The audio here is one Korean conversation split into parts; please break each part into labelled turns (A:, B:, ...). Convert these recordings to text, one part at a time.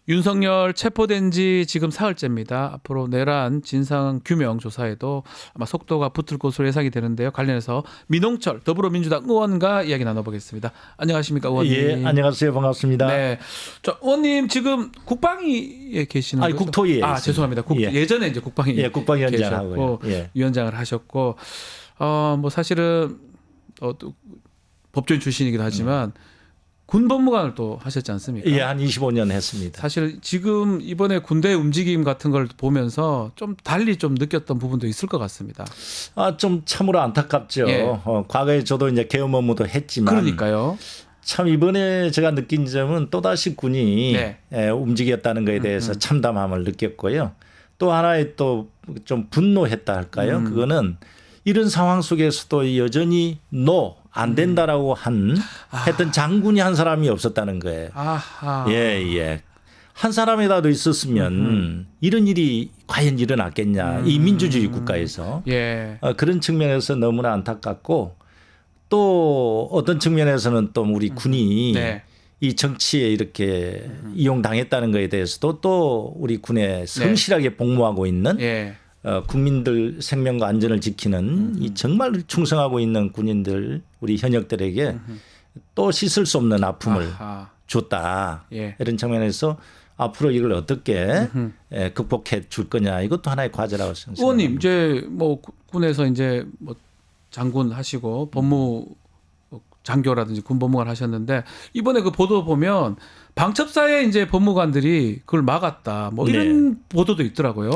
A: 윤석열 체포된 지 지금 사흘째입니다. 앞으로 내란 진상 규명 조사에도 아마 속도가 붙을 것으로 예상이 되는데요. 관련해서 민홍철 더불어민주당 의원과 이야기 나눠보겠습니다. 안녕하십니까 의원님.
B: 예, 안녕하세요. 반갑습니다.
A: 네, 저 의원님 지금 국방위에 계시는 거죠?
B: 국토위에.
A: 아, 죄송합니다. 예전에 이제 국방위
B: 예, 국방위원장하고요.
A: 예. 위원장을 하셨고, 뭐 사실은 또 법조인 출신이기도 하지만. 군 법무관을 또 하셨지 않습니까?
B: 예, 한 25년 했습니다.
A: 사실 지금 이번에 군대 움직임 같은 걸 보면서 좀 달리 좀 느꼈던 부분도 있을 것 같습니다.
B: 좀 참으로 안타깝죠.
A: 예.
B: 과거에 저도 이제 계엄 업무도 했지만.
A: 그러니까요.
B: 참 이번에 제가 느낀 점은 또다시 군이
A: 네.
B: 움직였다는 것에 대해서 참담함을 느꼈고요. 또 하나의 또 좀 분노했다 할까요? 그거는 이런 상황 속에서도 여전히 안 된다라고 했던 장군이 한 사람이 없었다는 거예요.
A: 아하.
B: 예. 한 사람이라도 있었으면 이런 일이 과연 일어났겠냐. 이 민주주의 국가에서.
A: 예.
B: 그런 측면에서 너무나 안타깝고 또 어떤 측면에서는 또 우리 군이
A: 네.
B: 이 정치에 이렇게 이용당했다는 것에 대해서도 또 우리 군에 성실하게 복무하고 있는
A: 예.
B: 국민들 생명과 안전을 지키는 이 정말 충성하고 있는 군인들 우리 현역들에게 또 씻을 수 없는 아픔을 줬다.
A: 예.
B: 이런 측면에서 앞으로 이걸 어떻게 극복해 줄 거냐 이것도 하나의 과제라고 생각합니다.
A: 의원님 이제 뭐 군에서 이제 뭐 장군 하시고 법무 장교라든지 군 법무관 하셨는데 이번에 그 보도 보면 방첩사에 이제 법무관들이 그걸 막았다. 뭐 이런 보도도 있더라고요.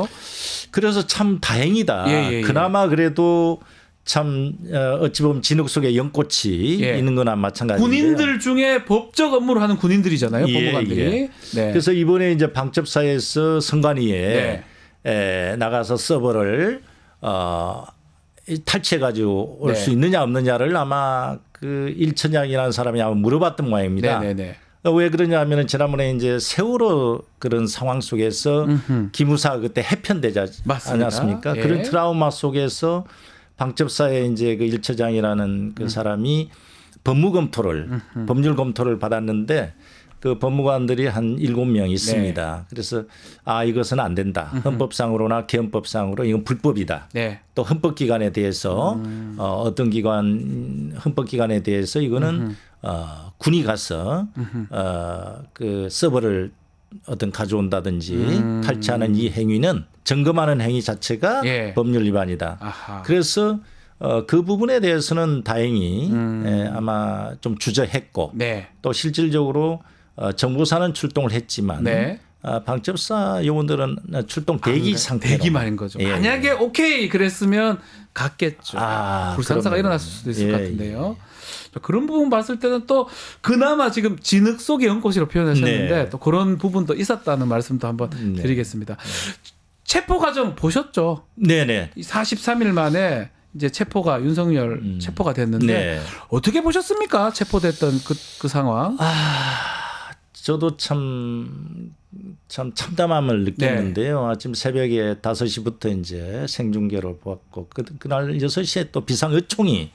B: 그래서 참 다행이다.
A: 예.
B: 그나마 그래도 참 어찌 보면 진흙 속에 연꽃이 있는 거나 마찬가지인데요.
A: 군인들 중에 법적 업무를 하는 군인들이잖아요. 법무관들이.
B: 네. 그래서 이번에 이제 방첩사에서 선관위에 나가서 서버를 탈취해가지고 올 수 있느냐 없느냐를 아마 그 일천양이라는 사람이 아마 물어봤던 모양입니다. 왜 그러냐 하면은 지난번에 이제 세월호 그런 상황 속에서 기무사 그때 해편되지 않았습니까?
A: 예.
B: 그런 트라우마 속에서 방첩사에 이제 그 일처장이라는 그 사람이 법률 검토를 받았는데 그 법무관들이 한 7명 있습니다. 그래서 이것은 안 된다. 헌법상으로나 계엄법상으로 이건 불법이다. 또 헌법기관에 대해서 어떤 기관 헌법기관에 대해서 이거는 군이 가서 그 서버를 어떤 가져온다든지 탈취하는 이 행위는 점검하는 행위 자체가 법률 위반이다. 그래서 그 부분에 대해서는 다행히 아마 좀 주저했고 또 실질적으로 정보사는 출동을 했지만 방첩사 요원들은 출동 대기 상태로.
A: 대기만인 거죠. 만약에 오케이 그랬으면 갔겠죠. 불상사가 일어났을 수도 있을 것 같은데요. 그런 부분 봤을 때는 또 그나마 지금 진흙 속의 연꽃이라고 표현하셨는데 또 그런 부분도 있었다는 말씀도 한번 드리겠습니다. 체포 과정 보셨죠?
B: 네네.
A: 43일 만에 이제 체포가 윤석열 체포가 됐는데 어떻게 보셨습니까? 체포됐던 그 상황.
B: 저도 참 참담함을 느꼈는데요. 아침 새벽에 5시부터 이제 생중계를 보았고 그날 6시에 또 비상의총이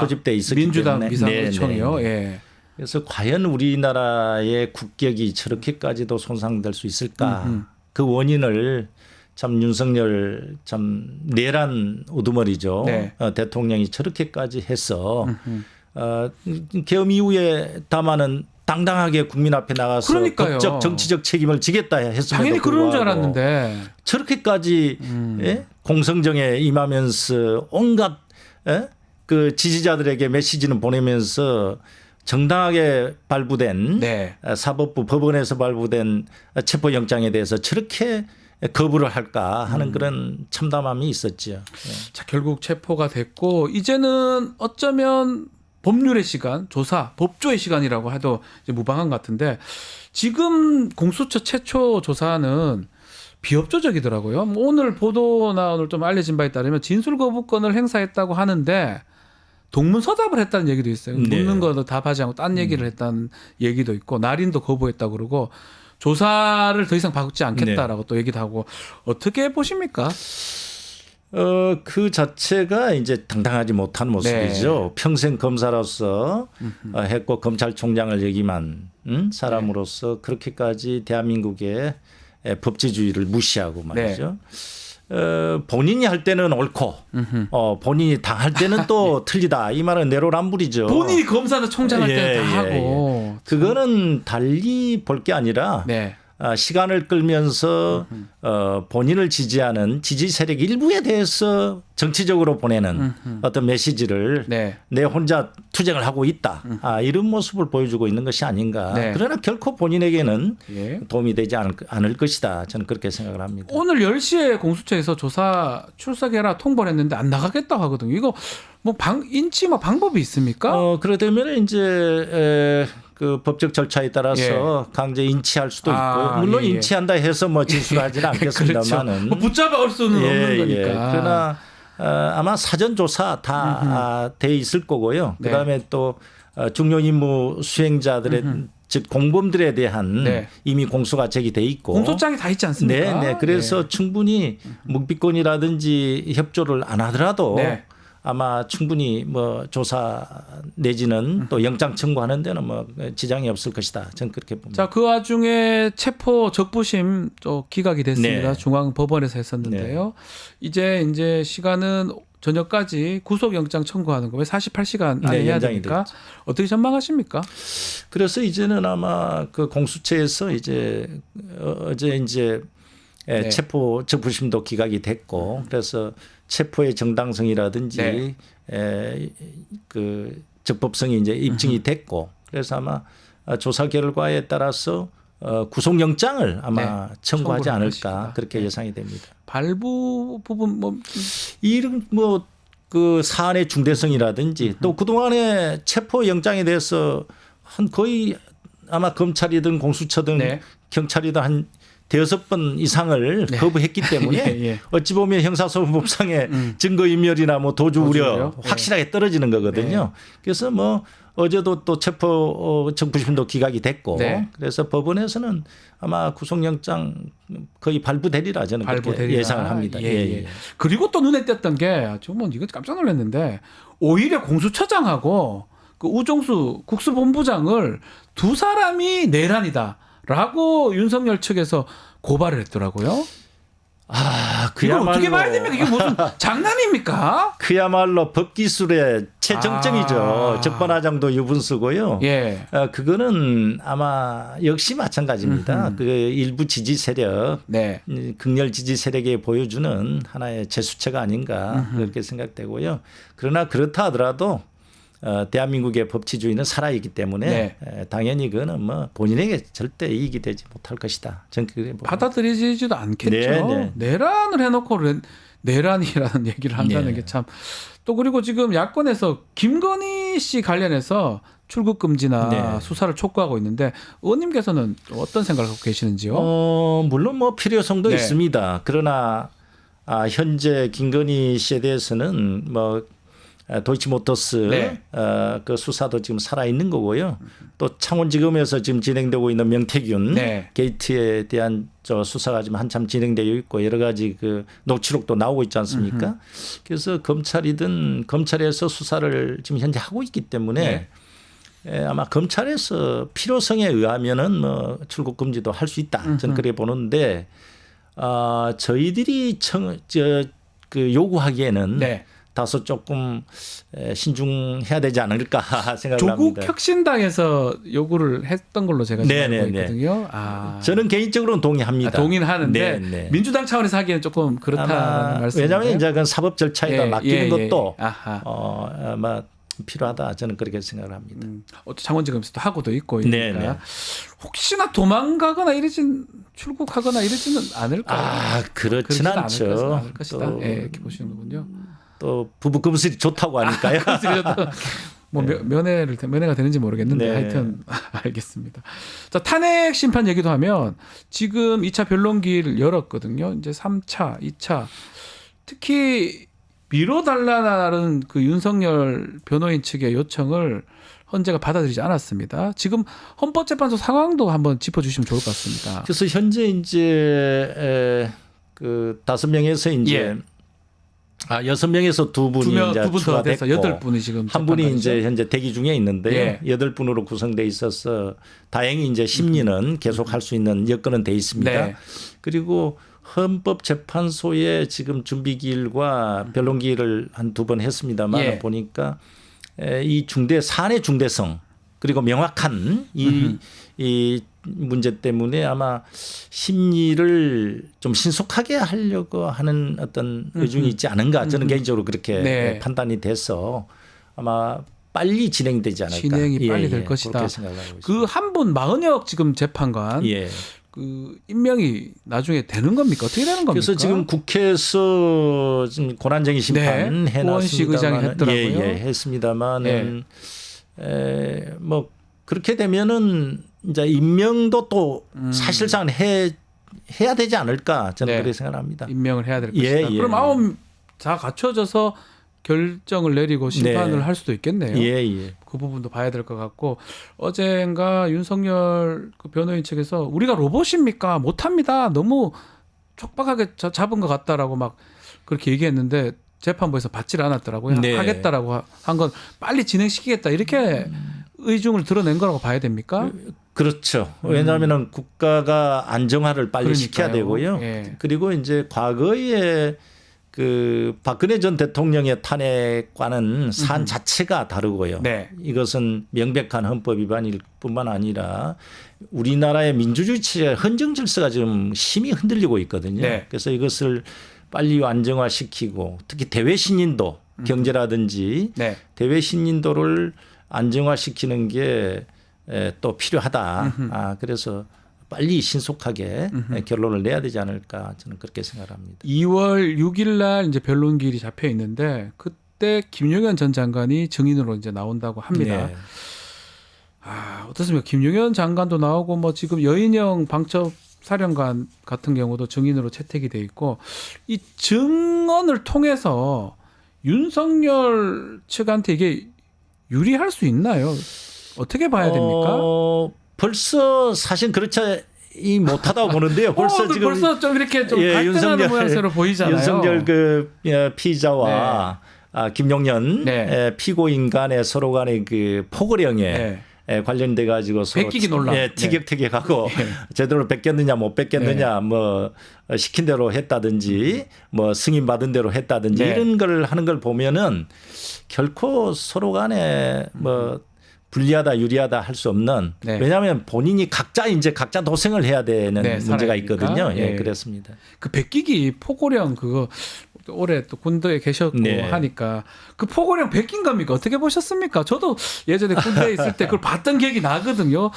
B: 소집돼 있었기
A: 민주당
B: 때문에
A: 비상의총이요.
B: 그래서 과연 우리나라의 국격이 저렇게까지도 손상될 수 있을까? 그 원인을 참 윤석열 참 내란 우두머리죠. 대통령이 저렇게까지 해서 계엄 이후에 다만은 당당하게 국민 앞에 나가서 법적 정치적 책임을 지겠다 했음에도
A: 당연히 그런 줄 알았는데
B: 저렇게까지 공성정에 임하면서 온갖 그 지지자들에게 메시지는 보내면서 정당하게 발부된 사법부 법원에서 발부된 체포영장에 대해서 저렇게 거부를 할까 하는 그런 참담함이 있었죠.
A: 자, 결국 체포가 됐고 이제는 어쩌면 법률의 시간, 조사, 법조의 시간이라고 해도 이제 무방한 것 같은데 지금 공수처 최초 조사는 비협조적이더라고요. 오늘 보도나 오늘 좀 알려진 바에 따르면 진술 거부권을 행사했다고 하는데 동문서답을 했다는 얘기도 있어요. 묻는 거도 답하지 않고 딴 얘기를 했다는 얘기도 있고 날인도 거부했다고 그러고 조사를 더 이상 받지 않겠다라고 또 얘기도 하고 어떻게 보십니까?
B: 그 자체가 이제 당당하지 못한 모습이죠. 평생 검사로서 했고 검찰총장을 역임한 사람으로서 그렇게까지 대한민국의 법치주의를 무시하고 말이죠. 본인이 할 때는 옳고 본인이 당할 때는 또 틀리다. 이 말은 내로남불이죠.
A: 본인이 검사나 총장할 때는 다 하고.
B: 그거는 달리 볼 게 아니라 시간을 끌면서 본인을 지지하는 지지 세력 일부에 대해서 정치적으로 보내는 어떤 메시지를 내 혼자 투쟁을 하고 있다. 이런 모습을 보여주고 있는 것이 아닌가. 그러나 결코 본인에게는 도움이 되지 않을 것이다. 저는 그렇게 생각을 합니다. 오늘
A: 10시에 공수처에서 조사 출석해라 통보를 했는데 안 나가겠다고 하거든요. 이거 뭐 인치 방법이 있습니까?
B: 그러다면 이제 그 법적 절차에 따라서 강제 인치할 수도 있고 물론 인치한다 해서 뭐 진술하지는 않겠습니다만은
A: 그렇죠. 뭐 붙잡아올 수는 없는 거니까.
B: 그러나 아마 사전 조사 다 돼 있을 거고요. 그다음에 또 중요 임무 수행자들의 즉 공범들에 대한 이미 공소가 제기돼 있고
A: 공소장이 다 있지 않습니까?
B: 그래서 충분히 묵비권이라든지 협조를 안 하더라도. 아마 충분히 뭐 조사 내지는 또 영장 청구하는 데는 뭐 지장이 없을 것이다. 저는 그렇게 봅니다.
A: 자, 그 와중에 체포 적부심 또 기각이 됐습니다. 중앙법원에서 했었는데요. 이제 시간은 저녁까지 구속영장 청구하는 거 왜 48시간 안에 해야 되니까 어떻게 전망하십니까?
B: 그래서 이제는 아마 그 공수처에서 어제 이제 체포 적부심도 기각이 됐고 그래서 체포의 정당성이라든지 그 적법성이 이제 입증이 됐고 그래서 아마 조사 결과에 따라서 구속영장을 아마 청구하지 않을까 그렇게 예상이 됩니다.
A: 발부 부분
B: 이런 그 사안의 중대성이라든지 또 그동안의 체포영장에 대해서 한 거의 아마 검찰이든 공수처든 경찰이든 한 5번 이상을 거부했기 때문에 어찌 보면 형사소송법상의 증거인멸이나 뭐 도주 우려 확실하게 떨어지는 거거든요. 그래서 뭐 어제도 또 체포 적부심도 기각이 됐고 그래서 법원에서는 아마 구속영장 거의 발부되리라 저는 그렇게 예상을 합니다.
A: 그리고 또 눈에 띄었던 게 정말 이거 깜짝 놀랐는데 오히려 공수처장하고 그 우종수 국수본부장을 두 사람이 내란이다라고 윤석열 측에서 고발을 했더라고요. 그야말로 어떻게 봐야 됩니까? 이게 무슨 장난입니까?
B: 그야말로 법기술의 최정점이죠. 적반하장도 유분수고요. 그거는 아마 역시 마찬가지입니다. 그 일부 지지 세력, 극렬 지지 세력에 보여주는 하나의 제수체가 아닌가 그렇게 생각되고요. 그러나 그렇다 하더라도 대한민국의 법치주의는 살아있기 때문에 당연히 그거는 뭐 본인에게 절대 이익이 되지 못할 것이다. 저는 그게
A: 받아들이지도 않겠죠. 내란을 해놓고 내란이라는 얘기를 한다는 게 참 또 그리고 지금 야권에서 김건희 씨 관련해서 출국 금지나 수사를 촉구하고 있는데 의원님께서는 어떤 생각을 갖고 계시는지요?
B: 물론 뭐 필요성도 있습니다. 그러나 현재 김건희 씨에 대해서는 뭐 도이치모터스 그 수사도 지금 살아 있는 거고요. 또 창원지검에서 지금 진행되고 있는 명태균 게이트에 대한 수사가 지금 한참 진행되어 있고 여러 가지 그 녹취록도 나오고 있지 않습니까? 그래서 검찰에서 수사를 지금 현재 하고 있기 때문에 아마 검찰에서 필요성에 의하면은 뭐 출국 금지도 할 수 있다. 저는 그렇게 보는데 저희들이 그 요구하기에는 다소 조금 신중해야 되지 않을까 생각을 합니다.
A: 조국 혁신당에서 요구를 했던 걸로 제가 알고 있거든요.
B: 저는 개인적으로는 동의합니다.
A: 동의는 하는데 민주당 차원에서 하기에는 조금 그렇다는 말씀이에요.
B: 왜냐하면 이제 그 사법 절차에다 맡기는 것도 아마 필요하다. 저는 그렇게 생각을 합니다.
A: 창원지검에서도 하고도 있고 이러니까 혹시나 도망가거나 출국하거나 이러지는 않을까요?
B: 그렇지는 않죠.
A: 않을 것이다. 이렇게 보시는 거군요.
B: 또 부부 금슬이 좋다고 하니까요.
A: 뭐 면회가 되는지 모르겠는데 하여튼 알겠습니다. 자, 탄핵 심판 얘기도 하면 지금 2차 변론기를 열었거든요. 이제 3차, 2차 특히 미뤄달라는 그 윤석열 변호인 측의 요청을 헌재가 받아들이지 않았습니다. 지금 헌법재판소 상황도 한번 짚어주시면 좋을 것 같습니다.
B: 그래서 현재 이제 그 5명에서 이제 6명에서 2분이 이제
A: 두 분 더 돼서
B: 추가됐고
A: 8분이 지금
B: 한 분이
A: 재판관이죠.
B: 이제 현재 대기 중에 있는데요.
A: 예.
B: 8분으로 구성돼 있어서 다행히 이제 심리는 계속 할 수 있는 여건은 돼 있습니다.
A: 네.
B: 그리고 헌법재판소에 지금 준비기일과 변론기일을 한 2번 했습니다만
A: 예.
B: 보니까 이 사안의 중대성 그리고 명확한 이 문제 때문에 아마 심리를 좀 신속하게 하려고 하는 어떤 의중이 있지 않은가 저는 개인적으로 그렇게
A: 네.
B: 판단이 돼서 아마 빨리 진행되지 않을까.
A: 진행이 빨리 될 것이다.
B: 그렇게 생각하고 있습니다.
A: 그 한 분 마은혁 지금 재판관
B: 예.
A: 그 임명이 나중에 되는 겁니까? 어떻게 되는 겁니까?
B: 그래서 지금 국회에서 지금 권한쟁의 심판
A: 네. 우원식 의장이 했더라고요.
B: 예, 했습니다만은 뭐 그렇게 되면은 이제 임명도 또 사실상 해야 되지 않을까 저는
A: 네.
B: 그렇게 생각합니다.
A: 임명을 해야 될
B: 예,
A: 것이다.
B: 예.
A: 그럼 9 다 갖춰져서 결정을 내리고 심판을
B: 네.
A: 할 수도 있겠네요.
B: 예.
A: 그 부분도 봐야 될 것 같고 어젠가 윤석열 그 변호인 측에서 우리가 로봇입니까? 못합니다. 너무 촉박하게 잡은 것 같다라고 막 그렇게 얘기했는데 재판부에서 받지를 않았더라고요.
B: 네.
A: 하겠다라고 한 건 빨리 진행시키겠다 이렇게 의중을 드러낸 거라고 봐야 됩니까?
B: 그렇죠. 왜냐하면 국가가 안정화를 빨리 시켜야
A: 그러니까요.
B: 되고요.
A: 예.
B: 그리고 이제 과거에 그 박근혜 전 대통령의 탄핵과는 사안 자체가 다르고요.
A: 네.
B: 이것은 명백한 헌법 위반일 뿐만 아니라 우리나라의 민주주의 체제 헌정 질서가 지금 심히 흔들리고 있거든요.
A: 네.
B: 그래서 이것을 빨리 안정화시키고 특히 대외 신인도 경제라든지
A: 네.
B: 대외 신인도를 안정화시키는 게 또 필요하다. 그래서 빨리 신속하게 결론을 내야 되지 않을까 저는 그렇게 생각합니다.
A: 2월 6일 날 이제 변론기일이 잡혀 있는데 그때 김용현 전 장관이 증인으로 이제 나온다고 합니다.
B: 네.
A: 어떻습니까? 김용현 장관도 나오고 뭐 지금 여인영 방첩 사령관 같은 경우도 증인으로 채택이 돼 있고 이 증언을 통해서 윤석열 측한테 이게 유리할 수 있나요? 어떻게 봐야 됩니까?
B: 벌써 사실 그렇지 못하다고 보는데요. 벌써 지금
A: 벌써 좀 이렇게 좀 갈등하는 모양새로 보이잖아요.
B: 윤석열 그 피의자와 김용현
A: 네.
B: 피고인 간의 서로 간의 그 포고령에 관련돼 가지고 서로
A: 베끼기 논란.
B: 티격태격하고 제대로 뺏겼느냐 못 뺏겼느냐 뭐 시킨 대로 했다든지 뭐 승인 받은 대로 했다든지 이런 걸 하는 걸 보면은 결코 서로 간에 뭐 불리하다 유리하다 할 수 없는 왜냐하면 본인이 각자 도생을 해야 되는 문제가 있거든요. 그렇습니다.
A: 그 베끼기 포고령 그거 올해 또 군대에 계셨고 하니까 그 포고령 베낀 겁니까? 어떻게 보셨습니까? 저도 예전에 군대에 있을 때 그걸 봤던 기억이 나거든요.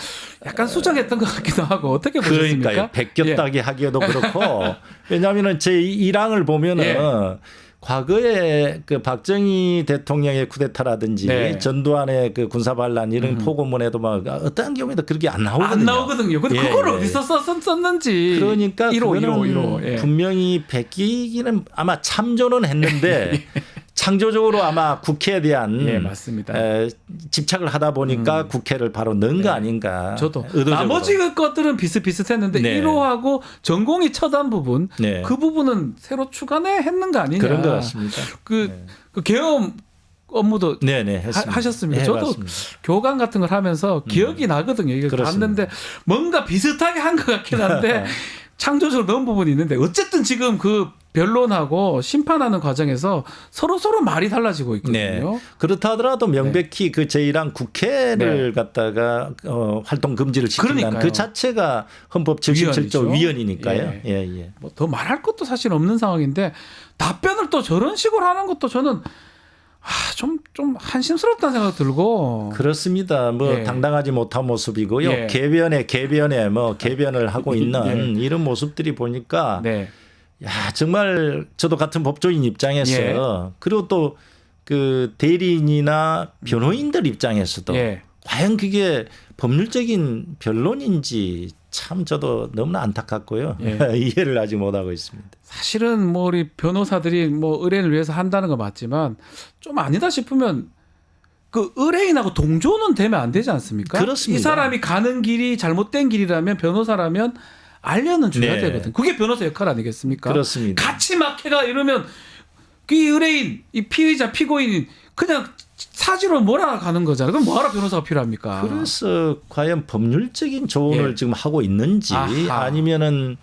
A: 약간 수정했던 것 같기도 하고 어떻게 보셨습니까?
B: 그러니까요. 베꼈다기 하기에도 그렇고 왜냐하면 제 1항을 보면은 과거에 그 박정희 대통령의 쿠데타라든지 전두환의 그 군사 반란 이런 포고문에도 막 어떤 경우에도 그렇게 안 나오거든요.
A: 안 나오거든요. 근데 그걸 어디서 썼는지.
B: 그러니까
A: 1호.
B: 분명히 베끼기는 아마 참조는 했는데 창조적으로 아마 국회에 대한
A: 맞습니다.
B: 집착을 하다 보니까 국회를 바로 넣은 거 아닌가.
A: 저도
B: 의도적으로.
A: 나머지 것들은 비슷비슷했는데 1호하고 전공이 처단 부분 그 부분은 새로 추가했는 거 아니냐.
B: 그런 것 같습니다.
A: 그 계엄 업무도 하셨습니다. 저도
B: 맞습니다.
A: 교감 같은 걸 하면서 기억이 나거든요. 이걸 봤는데 뭔가 비슷하게 한 것 같긴 한데 창조적으로 넣은 부분이 있는데 어쨌든 지금 그 변론하고 심판하는 과정에서 서로 말이 달라지고 있거든요.
B: 그렇다 하더라도 명백히 그 제1항 국회를 갖다가 활동 금지를 시킨다는 그 자체가 헌법 77조 위헌이니까요.
A: 뭐 더 말할 것도 사실 없는 상황인데 답변을 또 저런 식으로 하는 것도 저는 좀 한심스럽다는 생각 들고.
B: 그렇습니다. 뭐 당당하지 못한 모습이고요. 개변에 뭐 개변을 하고 있는 이런 모습들이 보니까 야 정말 저도 같은 법조인 입장에서 그리고 또 그 대리인이나 변호인들 입장에서도 과연 그게 법률적인 변론인지 참 저도 너무나 안타깝고요. 이해를 아직 못하고 있습니다.
A: 사실은 뭐 우리 변호사들이 뭐 의뢰인을 위해서 한다는 거 맞지만 좀 아니다 싶으면 그 의뢰인하고 동조는 되면 안 되지 않습니까?
B: 그렇습니다.
A: 이 사람이 가는 길이 잘못된 길이라면 변호사라면 알려는 줘야 되거든. 그게 변호사 역할 아니겠습니까?
B: 그렇습니다.
A: 같이 막 해가 이러면 그 의뢰인, 이 피의자, 피고인이 그냥 사지로 몰아가는 거잖아요. 그럼 뭐하러 변호사가 필요합니까?
B: 그래서 과연 법률적인 조언을
A: 예.
B: 지금 하고 있는지
A: 아하.
B: 아니면은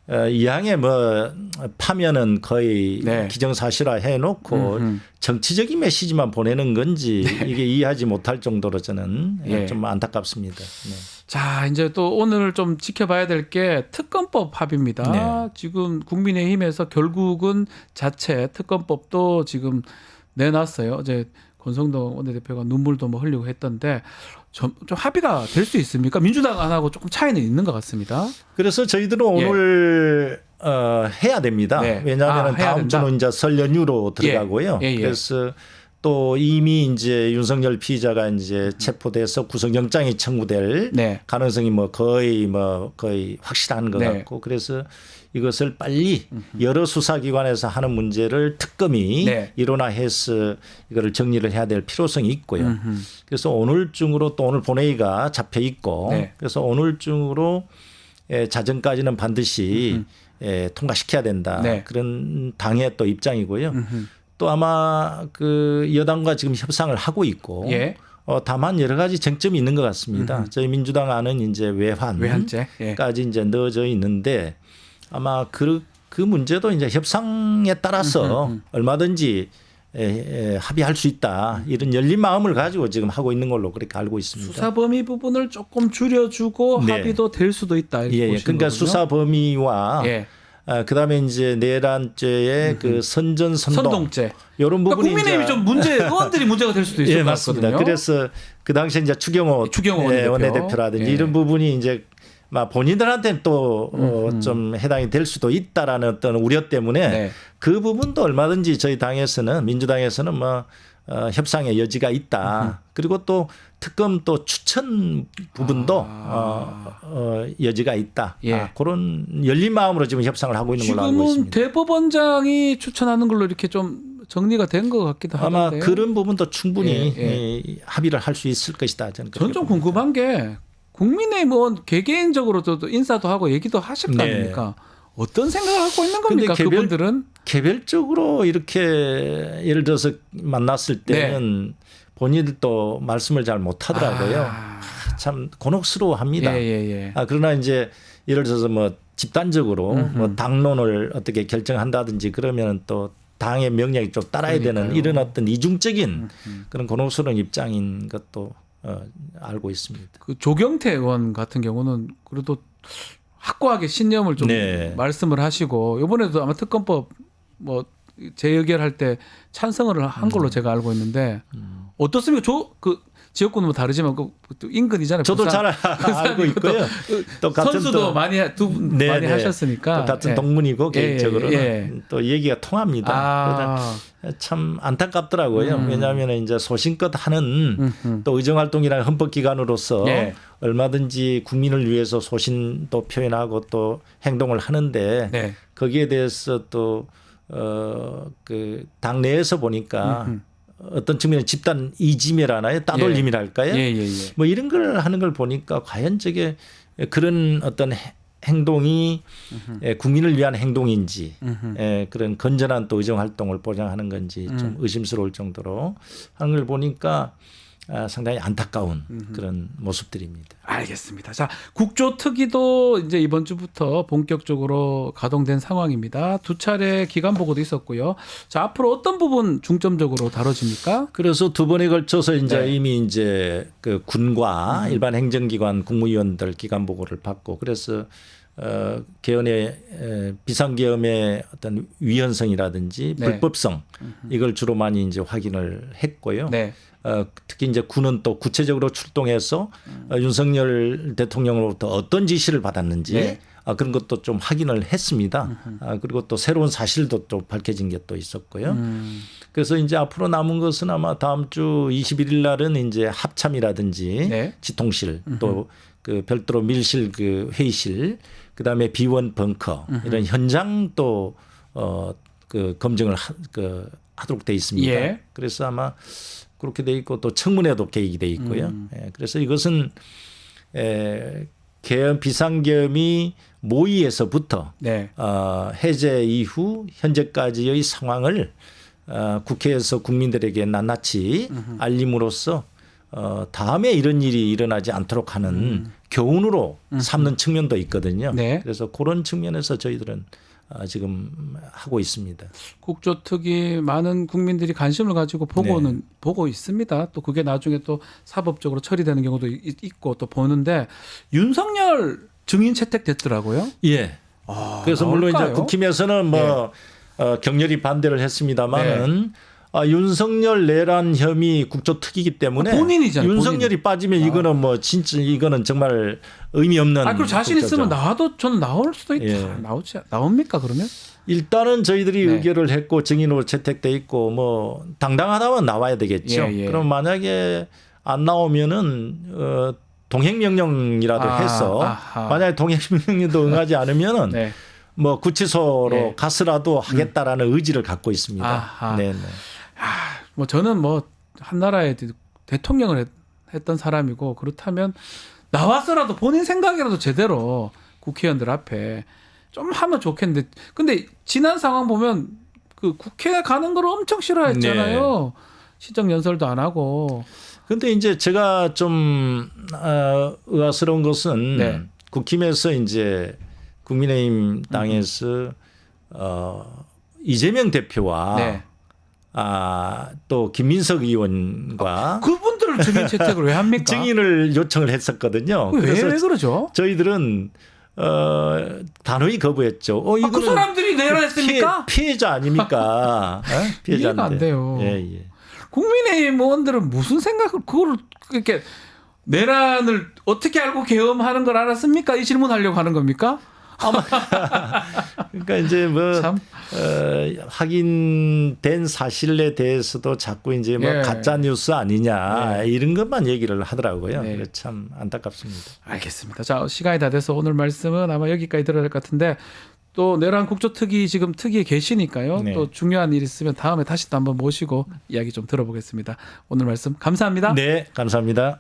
B: 이왕에 뭐 파면은 거의
A: 네.
B: 기정사실화 해놓고 정치적인 메시지만 보내는 건지 이게 이해하지 못할 정도로 저는
A: 예.
B: 좀 안타깝습니다. 네.
A: 자, 이제 또 오늘 좀 지켜봐야 될 게 특검법 합의입니다.
B: 네.
A: 지금 국민의힘에서 결국은 자체 특검법도 지금 내놨어요. 이제 권성동 원내대표가 눈물도 뭐 흘리고 했던데 좀 합의가 될 수 있습니까? 민주당 안하고 조금 차이는 있는 것 같습니다.
B: 그래서 저희들은 오늘 해야 됩니다.
A: 네.
B: 왜냐하면
A: 해야
B: 다음
A: 된다.
B: 주는 이제 설 연휴로 들어가고요.
A: 예, 예.
B: 그래서 또 이미 이제 윤석열 피의자가 이제 체포돼서 구속영장이 청구될
A: 네.
B: 가능성이 거의 확실한 것
A: 네.
B: 같고 그래서 이것을 빨리 여러 수사기관에서 하는 문제를 특검이
A: 네.
B: 일원화해서 이거를 정리를 해야 될 필요성이 있고요. 그래서 오늘 중으로 또 오늘 본회의가 잡혀 있고
A: 네.
B: 그래서 오늘 중으로 자정까지는 반드시 통과시켜야 된다.
A: 네.
B: 그런 당의 또 입장이고요. 또 아마 그 여당과 지금 협상을 하고 있고
A: 예.
B: 다만 여러 가지 쟁점이 있는 것 같습니다. 저희 민주당 안은 이제
A: 외환죄. 예.
B: 까지 이제 넣어져 있는데 아마 그 문제도 이제 협상에 따라서 얼마든지 합의할 수 있다. 이런 열린 마음을 가지고 지금 하고 있는 걸로 그렇게 알고 있습니다.
A: 수사 범위 부분을 조금 줄여주고
B: 네.
A: 합의도 될 수도 있다. 이렇게
B: 예,
A: 보시는
B: 그러니까
A: 거군요.
B: 수사 범위와
A: 예.
B: 그다음에 이제 내란죄의 그
A: 선동죄.
B: 이런
A: 그러니까
B: 부분이
A: 국민의힘이
B: 이제
A: 좀 의원들이 문제가 될 수도 있을
B: 예,
A: 것
B: 맞습니다.
A: 같거든요.
B: 그래서 그 당시에 이제 추경호 원내대표라든지
A: 예.
B: 이런 부분이 이제 본인들한테는 또 좀 해당이 될 수도 있다라는 어떤 우려 때문에
A: 네.
B: 그 부분도 얼마든지 저희 당에서는 민주당에서는 협상의 여지가 있다. 그리고 또 특검 또 추천 부분도 여지가 있다.
A: 예.
B: 그런 열린 마음으로 지금 협상을 하고 있는 걸로 알고
A: 지금은
B: 있습니다.
A: 대법원장이 추천하는 걸로 이렇게 좀 정리가 된 것 같기도
B: 아마
A: 하는데.
B: 그런 부분도 충분히
A: 예,
B: 합의를 할 수 있을 것이다. 저는
A: 저는 좀
B: 그렇게 봅니다.
A: 궁금한 게 국민의힘 의원 개개인적으로도 인사도 하고 얘기도 하실 거
B: 네.
A: 아닙니까? 어떤 생각을 하고 있는 겁니까?
B: 근데
A: 그분들은?
B: 개별적으로 이렇게 예를 들어서 만났을 때는 본인들도 말씀을 잘 못하더라고요. 참 곤혹스러워합니다.
A: 예.
B: 그러나 이제 예를 들어서 집단적으로 당론을 어떻게 결정한다든지 그러면 또 당의 명령이 좀 따라야 되는 이런 어떤 이중적인 그런 곤혹스러운 입장인 것도 알고 있습니다.
A: 그 조경태 의원 같은 경우는 그래도 확고하게 신념을 좀
B: 네.
A: 말씀을 하시고 이번에도 아마 특검법 재의결할 때 찬성을 한 걸로 제가 알고 있는데 어떻습니까? 그 지역구는 다르지만 그 인근이잖아요.
B: 저도
A: 부산.
B: 잘 알고 있고요. 또 같은
A: 선수도
B: 또
A: 많이 많이 하셨으니까
B: 또 같은
A: 예.
B: 동문이고 개인적으로는
A: 예.
B: 또 얘기가 통합니다. 참 안타깝더라고요. 왜냐하면 이제 소신껏 하는 또 의정활동이라는 헌법기관으로서
A: 예.
B: 얼마든지 국민을 위해서 소신도 표현하고 또 행동을 하는데
A: 네.
B: 거기에 대해서 또 그 당내에서 보니까 어떤 측면에 집단 이지매라나요? 따돌림이랄까요?
A: 예.
B: 이런 걸 하는 걸 보니까 과연 저게 그런 어떤 행동이 국민을 위한 행동인지 그런 건전한 또 의정 활동을 보장하는 건지 좀 의심스러울 정도로 하는 걸 보니까 상당히 안타까운 그런 모습들입니다.
A: 알겠습니다. 자, 국조특위도 이제 이번 주부터 본격적으로 가동된 상황입니다. 2차례 기간 보고도 있었고요. 자, 앞으로 어떤 부분 중점적으로 다뤄집니까?
B: 그래서 2번에 걸쳐서 이제
A: 네.
B: 이미 이제 그 군과 일반 행정기관 국무위원들 기간 보고를 받고 그래서 개헌의 비상계엄의 어떤 위헌성이라든지
A: 네.
B: 불법성 이걸 주로 많이 이제 확인을 했고요.
A: 네.
B: 특히 이제 군은 또 구체적으로 출동해서 윤석열 대통령으로부터 어떤 지시를 받았는지
A: 네.
B: 그런 것도 좀 확인을 했습니다. 그리고 또 새로운 사실도 또 밝혀진 게 또 있었고요. 그래서 이제 앞으로 남은 것은 아마 다음 주 21일 날은 이제 합참이라든지
A: 네.
B: 지통실 또 그 별도로 밀실 그 회의실 그다음에 비원 벙커 이런 현장 또 그 검증을 하도록 돼 있습니다.
A: 예.
B: 그래서 아마 그렇게 돼 있고 또 청문회도 계획이 돼 있고요. 그래서 이것은 계엄 비상계엄이 모의에서부터
A: 네.
B: 해제 이후 현재까지의 상황을 국회에서 국민들에게 낱낱이 알림으로써 다음에 이런 일이 일어나지 않도록 하는 교훈으로 삼는 측면도 있거든요.
A: 네.
B: 그래서 그런 측면에서 저희들은 지금 하고 있습니다.
A: 국조특위 많은 국민들이 관심을 가지고 보고 있습니다. 또 그게 나중에 또 사법적으로 처리되는 경우도 있고 또 보는데 윤석열 증인 채택됐더라고요.
B: 예. 그래서 물론 이제
A: 나올까요?
B: 국힘에서는 뭐 격렬히 반대를 했습니다만은 윤석열 내란 혐의 국조특위이기 때문에
A: 본인이잖아요.
B: 윤석열이 빠지면 이거는 뭐 진짜 이거는 정말 의미 없는.
A: 그리고 자신
B: 국조죠.
A: 있으면 나와도 저는 나올 수도 있다. 나옵니까 그러면?
B: 일단은 저희들이 의결을 했고 증인으로 채택돼 있고 뭐 당당하다면 나와야 되겠죠. 그럼 만약에 안 나오면은 동행명령이라도 해서 만약에 동행명령도 응하지 않으면은 뭐 구치소로 가서라도 하겠다라는 의지를 갖고 있습니다. 네.
A: 뭐 저는 뭐 한나라의 대통령을 했던 사람이고 그렇다면 나와서라도 본인 생각이라도 제대로 국회의원들 앞에 좀 하면 좋겠는데 근데 지난 상황 보면 그 국회 가는 걸 엄청 싫어했잖아요. 시정 연설도 안 하고.
B: 근데 이제 제가 좀 의아스러운 것은 국힘에서 이제 국민의힘 당에서 이재명 대표와 또 김민석 의원과
A: 그분들을 증인 채택을 왜 합니까?
B: 증인을 요청을 했었거든요.
A: 왜 그러죠?
B: 저희들은 단호히 거부했죠.
A: 그 사람들이 내라 했습니까?
B: 피해자 아닙니까? 피해자인데.
A: 이해가 안 돼요.
B: 예.
A: 국민의힘 의원들은 무슨 생각을 그걸 이렇게 내란을 어떻게 알고 계엄하는 걸 알았습니까? 이 질문하려고 하는 겁니까?
B: 아마 그러니까 이제 뭐 확인된 사실에 대해서도 자꾸 이제 뭐 가짜 뉴스 아니냐 이런 것만 얘기를 하더라고요. 그래서 참 안타깝습니다.
A: 알겠습니다. 자, 시간이 다 돼서 오늘 말씀은 아마 여기까지 들어야 될 것 같은데 또 내란 국조특위 지금 특위에 계시니까요. 또 중요한 일 있으면 다음에 다시 또 한번 모시고 이야기 좀 들어보겠습니다. 오늘 말씀 감사합니다.
B: 네, 감사합니다.